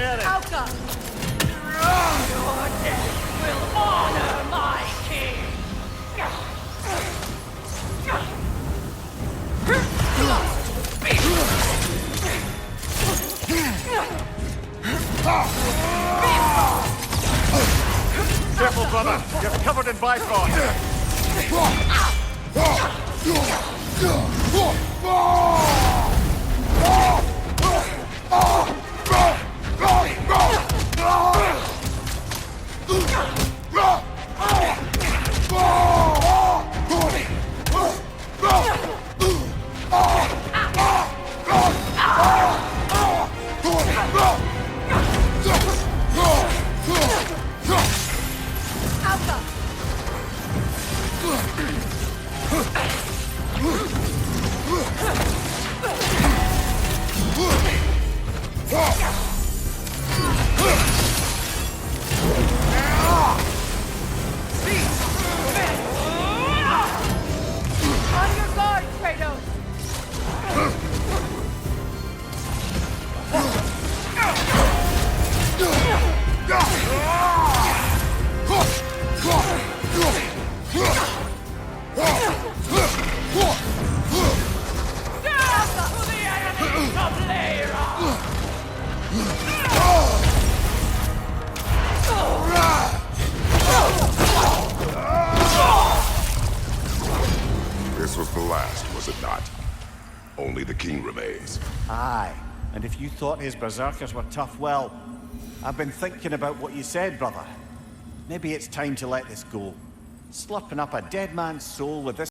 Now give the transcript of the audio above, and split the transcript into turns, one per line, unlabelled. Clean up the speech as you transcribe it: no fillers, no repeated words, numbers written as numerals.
Unnerring.
Alka!
Your death will honor my king!
Careful, brother. You're covered in Bifrost.
On your guard, Kratos!
This was the last, was it not? Only the king remains.
Aye, and if you thought his berserkers were tough, well, I've been thinking about what you said, brother. Maybe it's time to let this go. Slurping up a dead man's soul with this